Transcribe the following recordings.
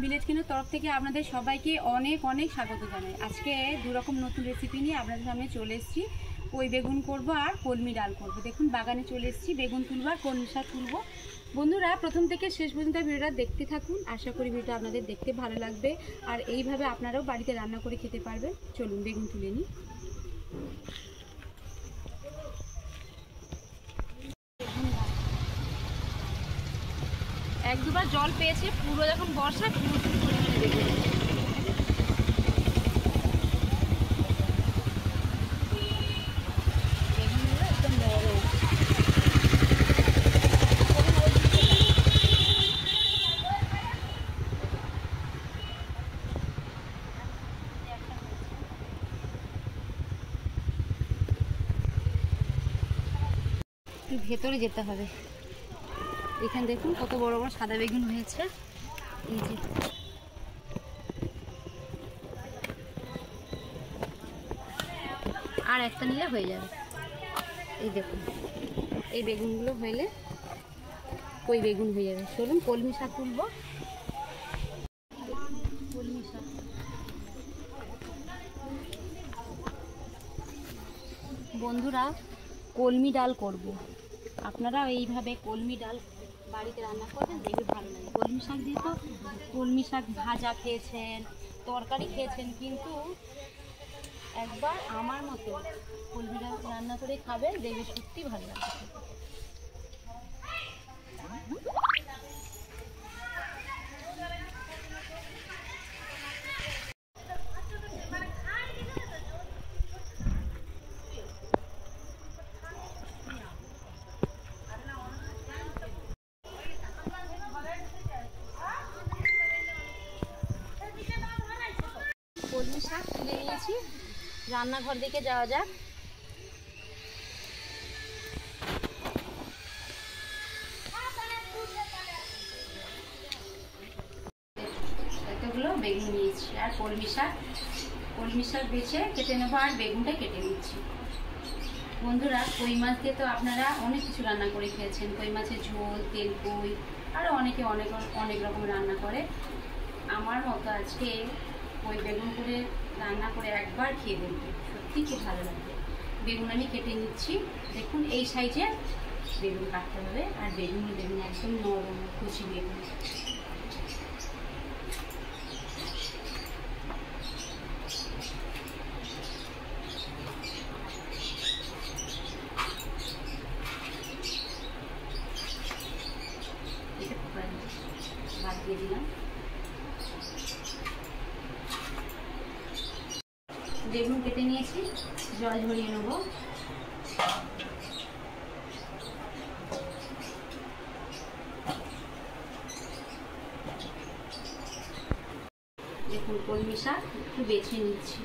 Village কিনের তরফ থেকে আপনাদের সবাইকে অনেক অনেক স্বাগত জানাই। আজকে দু রকম নতুন রেসিপি নিয়ে আপনাদের সামনে চলে এসেছি। কই বেগুন করব আর কলমি ডাল করব। দেখুন বাগানে চলে এসেছি, বেগুন তুলব আর কলমি শাক তুলব। বন্ধুরা প্রথম থেকে শেষ পর্যন্ত ভিডিওটা দেখতে থাকুন। আশা করি ভিডিওটা আপনাদের দেখতে ভালো লাগবে আর এইভাবে আপনারাও বাড়িতে রান্না করে খেতে পারবেন। চলুন বেগুন তুলে নিই। এক দুবার জল পেয়েছে, পুরো যখন বর্ষা পুরো পরিমাণে বেগুন। ভেতরে যেতে হবে। এখানে দেখুন কত বড় বড় সাদা বেগুন হয়েছে। এই যে আর একটা নিলে হয়ে যাবে। এই দেখুন এই বেগুনগুলো হইলে কই বেগুন হয়ে যাবে। চলুন কলমি শাক তুলব। কলমি শাক বন্ধুরা কলমি ডাল করব। আপনারা এইভাবে কলমি ডাল বাড়িতে রান্না করবেন, দেখবে ভালো লাগে। কলমি শাক দিয়ে তো কলমি শাক ভাজা খেয়েছেন, তরকারি খেয়েছেন, কিন্তু একবার আমার মতো কলমি ডাল রান্না করে খাবেন, দেখবে সত্যি ভালো লাগে। কলমি শাক তুলে নিয়েছি, রান্নাঘর দিকে যাওয়া যাক। এতগুলো বেগুন নিয়েছি আর কলমি শাক বেছে কেটে নেবো আর বেগুনটা কেটে নিচ্ছি। বন্ধুরা কই মাছ দিয়ে তো আপনারা অনেক কিছু রান্না করে খেয়েছেন। কই মাছের ঝোল, তেল কই, আরও অনেকে অনেক রকম রান্না করে। আমার মতো আজকে ওই বেগুন করে রান্না করে একবার খেয়ে দেখবে, সত্যি খুব ভালো লাগবে। বেগুন আমি কেটে নিচ্ছি। দেখুন এই সাইজে বেগুন কাটতে হবে আর বেগুন একদম নরম কচি বেগুন। বাদ দিয়ে দিলাম। বেগুন কেটে নিয়েছি, জল ঝরিয়ে নেব। দেখুন কলমি শাক একটু বেছে নিচ্ছি।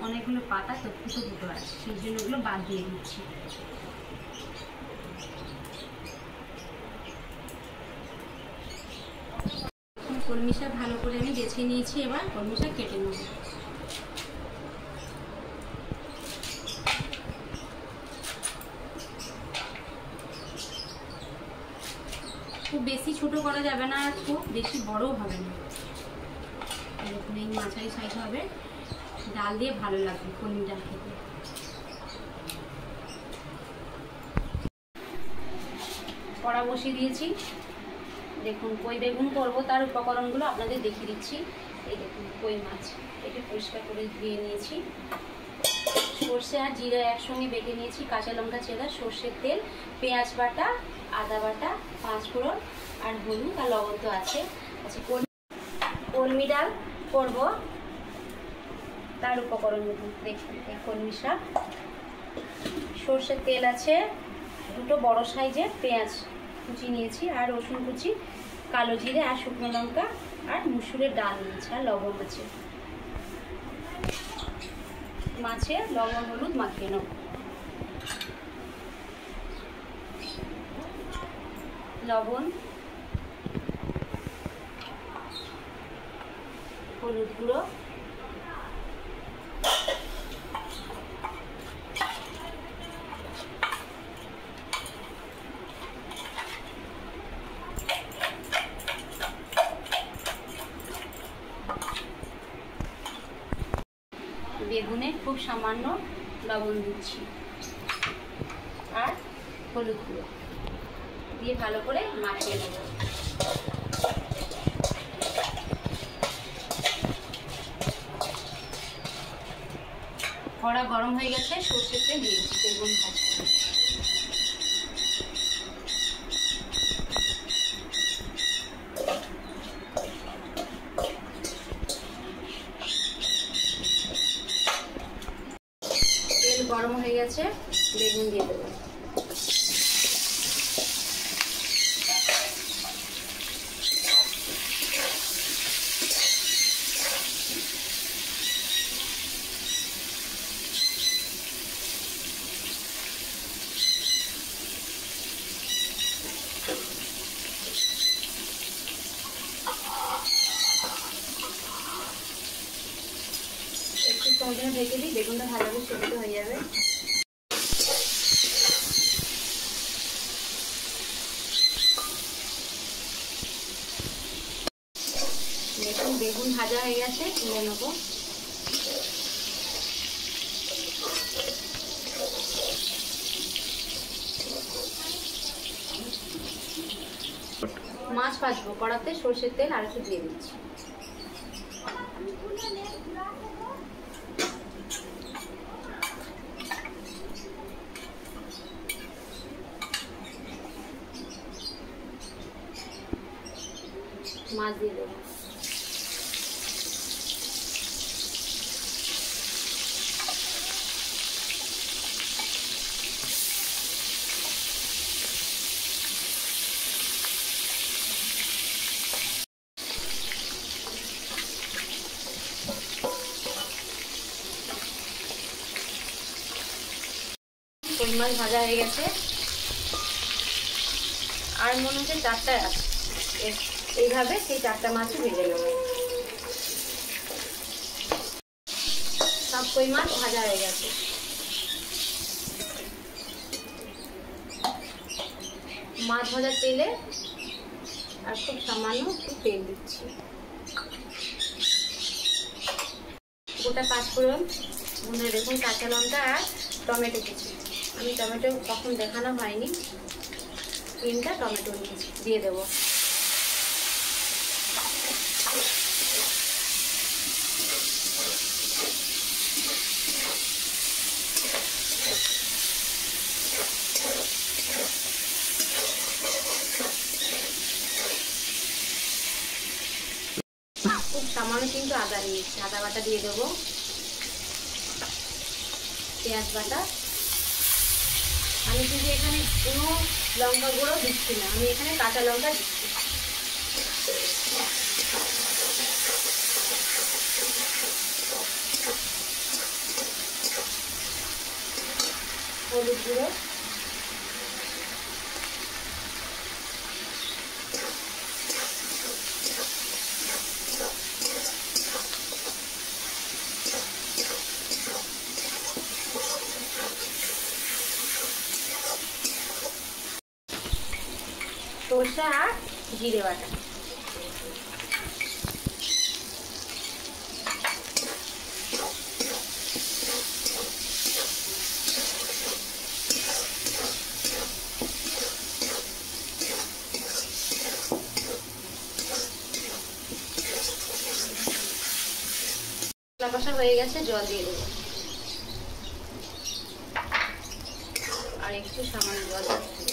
অনেকগুলো পাতা তো ফুটো আছে, সেই জন্য ওগুলো বাদ দিয়ে দিচ্ছি। কলমি শাক ভালো করে আমি বেছে নিয়েছি, এবার কলমি শাক কেটে নেব। খুব বেশি ছোট করা যাবে না আর খুব বেশি বড়ও হবে না। দেখুন এই মাঝারি সাইজ হবে, ডাল দিয়ে ভালো লাগবে কলমি ডাল খেতে। কড়া বসিয়ে দিয়েছি। দেখুন কই বেগুন করবো, তার উপকরণগুলো আপনাদের দেখিয়ে দিচ্ছি। এই দেখুন কই মাছ এটা পরিষ্কার করে ধুয়ে নিয়েছি। সর্ষে আর জিরা একসঙ্গে বেটে নিয়েছি, কাঁচা লঙ্কা চেরা, সর্ষের তেল, পেঁয়াজ বাটা, আদা বাটা, 5 ফোড়ন আর হলুদ আর লবণ তো আছে। আচ্ছা কলমি ডাল করবো, তার উপকরণ দেখুন। কলমি শাক, সর্ষের তেল আছে, 2 বড় সাইজের পেঁয়াজ কুচি নিয়েছি আর রসুন কুচি, কালো জিরে আর শুকনো লঙ্কা আর মুসুরের ডাল নিয়েছি আর লবণ আছে। মাছে লবণ হলুদ মাখিয়ে নেব। লবণ, হলুদ গুঁড়ো, বেগুনে খুব সামান্য লবণ দিচ্ছি আর হলুদ গুঁড়ো দিয়ে ভালো করে মাখিয়ে নেব। কড়া গরম হয়ে গেছে, সরষের তেল দিয়ে দিচ্ছি বেগুন ভাজতে। তেল গরম হয়ে গেছে, বেগুন দিয়ে দেবো। একটু সময় ঢেকে দিই, বেগুনটা ভালোভাবে সেদ্ধ হয়ে যাবে। দেখুন বেগুন ভাজা হয়ে গেছে, তুলে নেব। মাছ ভাজবো, কড়াতে সরষের তেল আর একটু দিয়ে দিচ্ছি। মাছ দিয়ে দেবো। কই মাছ ভাজা হয়ে গেছে, আর মনে হচ্ছে 4টা আছে। এইভাবে সেই 4টা মাছই ভেজে নেব। সব কই মাছ ভাজা হয়ে গেছে। মাছ ভাজার তেলে আর খুব সামান্য একটু তেল দিচ্ছি। গোটা পাঁচফোড়ন, দেখুন কাঁচা লঙ্কা আর টমেটো কুচি। আমি টমেটো কখন দেখানো হয়নি, 3টা টমেটো নিয়েছি, দিয়ে দেবো। খুব সামান্য কিন্তু আদা নিয়েছি, আদা বাটা দিয়ে দেবো। পেঁয়াজ বাটা, আমি কিন্তু এখানে কোনো লঙ্কা গুঁড়ো দিচ্ছি না, আমি এখানে কাঁচা লঙ্কা দিচ্ছি। হলুদ গুঁড়ো, সরষে আর জিরে বাটা। কষা হয়ে গেছে, জল দিয়ে দেবো আর একটু সামান্য জল দিচ্ছি।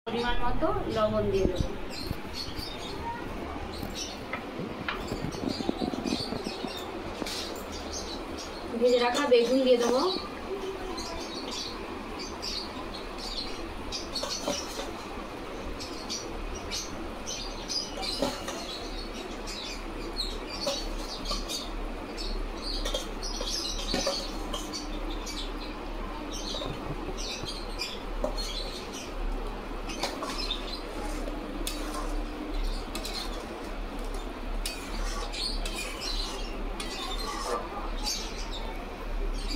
পরিমাণ মতো লবণ দিয়ে দেবো। ভেজে রাখা বেগুন দিয়ে দেবো।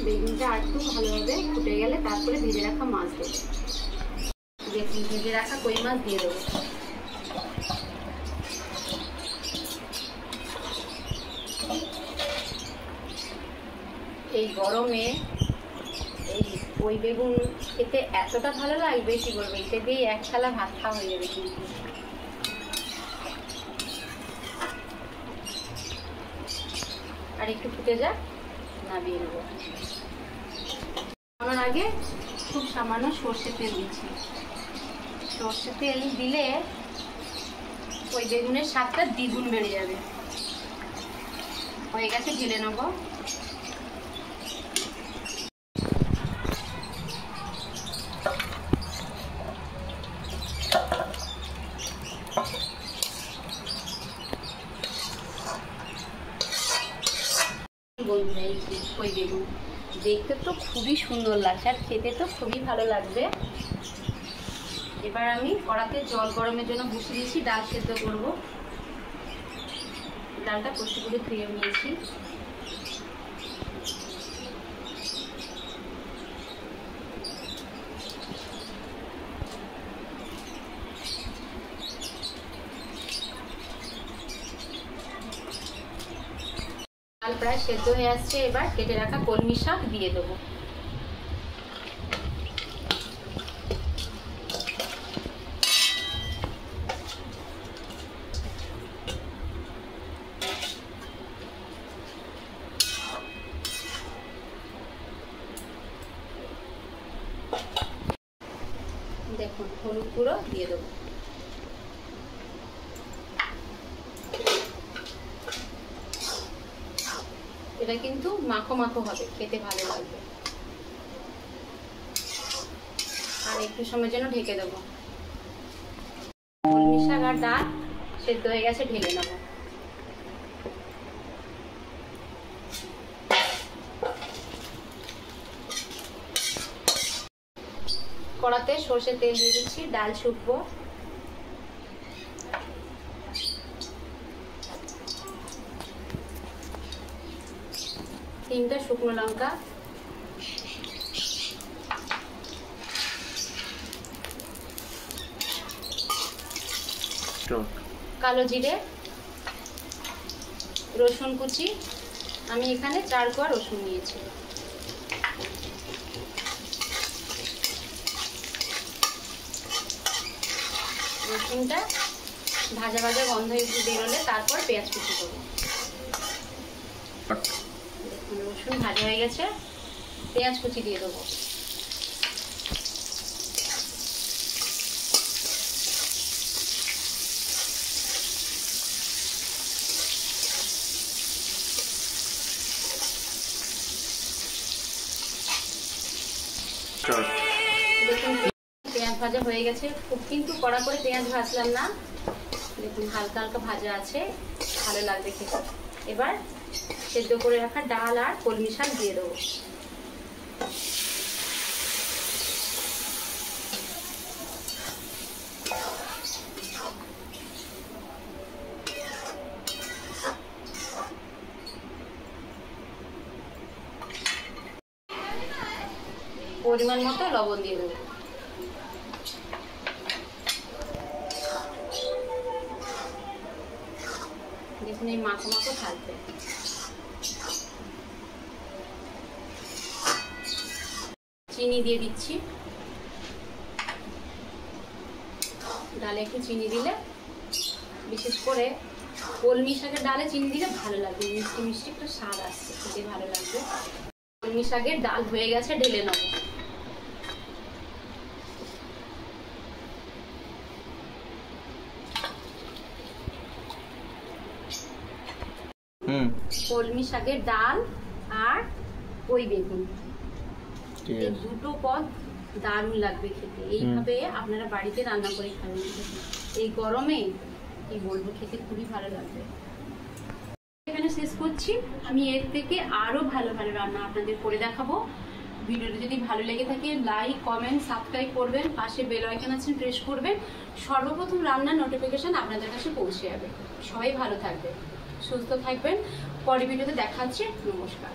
বেগুনটা আর একটু ভালোভাবে ফুটে গেলে তারপরে ভেজে রাখা মাছ দেবো। দেখুন ভেজে রাখা কই মাছ দিয়ে দেবো। এই গরমে এই কই বেগুন খেতে এতটা ভালো লাগবে কি বলবো, এটা দিয়ে এক থালা ভাত খাওয়া হয়ে যাবে। কিন্তু আর একটু ফুটে যাক, নামিয়ে নেবো। আমার আগে খুব সামান্য সর্ষের তেল দিচ্ছি। সর্ষের তেল দিলে ওই বেগুনের স্বাদটা দ্বিগুণ বেড়ে যাবে। হয়ে গেছে, ঢেলে নেবো। বন্ধুরা এই কই বেগুন দেখতে তো খুবই সুন্দর লাগছে আর খেতে তো খুবই ভালো লাগবে। এবার আমি কড়াতে জল গরমের জন্য বসিয়ে দিয়েছি, ডাল সেদ্ধ করব। ডালটা কষে করে ধুয়ে নিয়েছি। ডাল প্রায় সেদ্ধ হয়ে আসছে। এবার কেটে রাখা কলমি শাক দিয়ে দেবো। দেখুন হলুদ গুঁড়ো দিয়ে দেবো। এটা কিন্তু মাখো মাখো হবে, খেতে ভালো লাগবে। আর একটু সময়ের জন্য ঢেকে দেবো। কলমি শাক আর ডাল সেদ্ধ হয়ে গেছে, ঢেলে নেবো। কড়াতে সর্ষের তেল দিয়ে দিচ্ছি, ডাল ছুটবো। তিনটা শুকনো লঙ্কা, কালো জিরে, রসুন কুচি। আমি এখানে 4 কোয়া রসুন নিয়েছি। রসুনটা ভাজা ভাজা গন্ধ একটু বেরোলে তারপর পেঁয়াজ কুচি করবো। রসুন ভাজা হয়ে গেছে, পেঁয়াজ কুচি দিয়ে দেবো। দেখুন পেঁয়াজ ভাজা হয়ে গেছে। খুব কিন্তু কড়া করে পেঁয়াজ ভাজলাম না, দেখুন হালকা হালকা ভাজা আছে, ভালো লাগবে খেতে। এবার সেদ্ধ করে রাখা ডাল আর কলমি শাক দিয়ে দেবো। পরিমাণ মতো লবণ দিয়ে দেবো। দেখুন এই মাখো মাখো থাকবে। চিনি দিয়ে দিচ্ছি। ডালে একটু চিনি দিলে, বিশেষ করে কলমি শাকের ডালে চিনি দিলে ভালো লাগবে, মিষ্টি মিষ্টি একটু স্বাদ আসছে, খেতে ভালো লাগবে। কলমি শাকের ডাল হয়ে গেছে, ঢেলে নেব। কলমি শাকের ডাল আর কই বেগুন, এই দুটো পদ দারুণ লাগবে খেতে। এইভাবে আপনারা বাড়িতে রান্না করে খাবেন, এই গরমে কি বলবো, খেতে খুবই ভালো লাগবে। এখানে শেষ করছি। আমি এর থেকে আরো ভালো ভালো রান্না আপনাদের করে দেখাবো। ভিডিওটা যদি ভালো লেগে থাকে লাইক কমেন্ট সাবস্ক্রাইব করবেন, পাশে বেল আইকন আছে প্রেস করবেন। সর্বপ্রথম রান্নার নোটিফিকেশন আপনাদের কাছে পৌঁছে যাবে। সবাই ভালো থাকবেন, সুস্থ থাকবেন। পরের ভিডিওতে দেখা হচ্ছে। নমস্কার।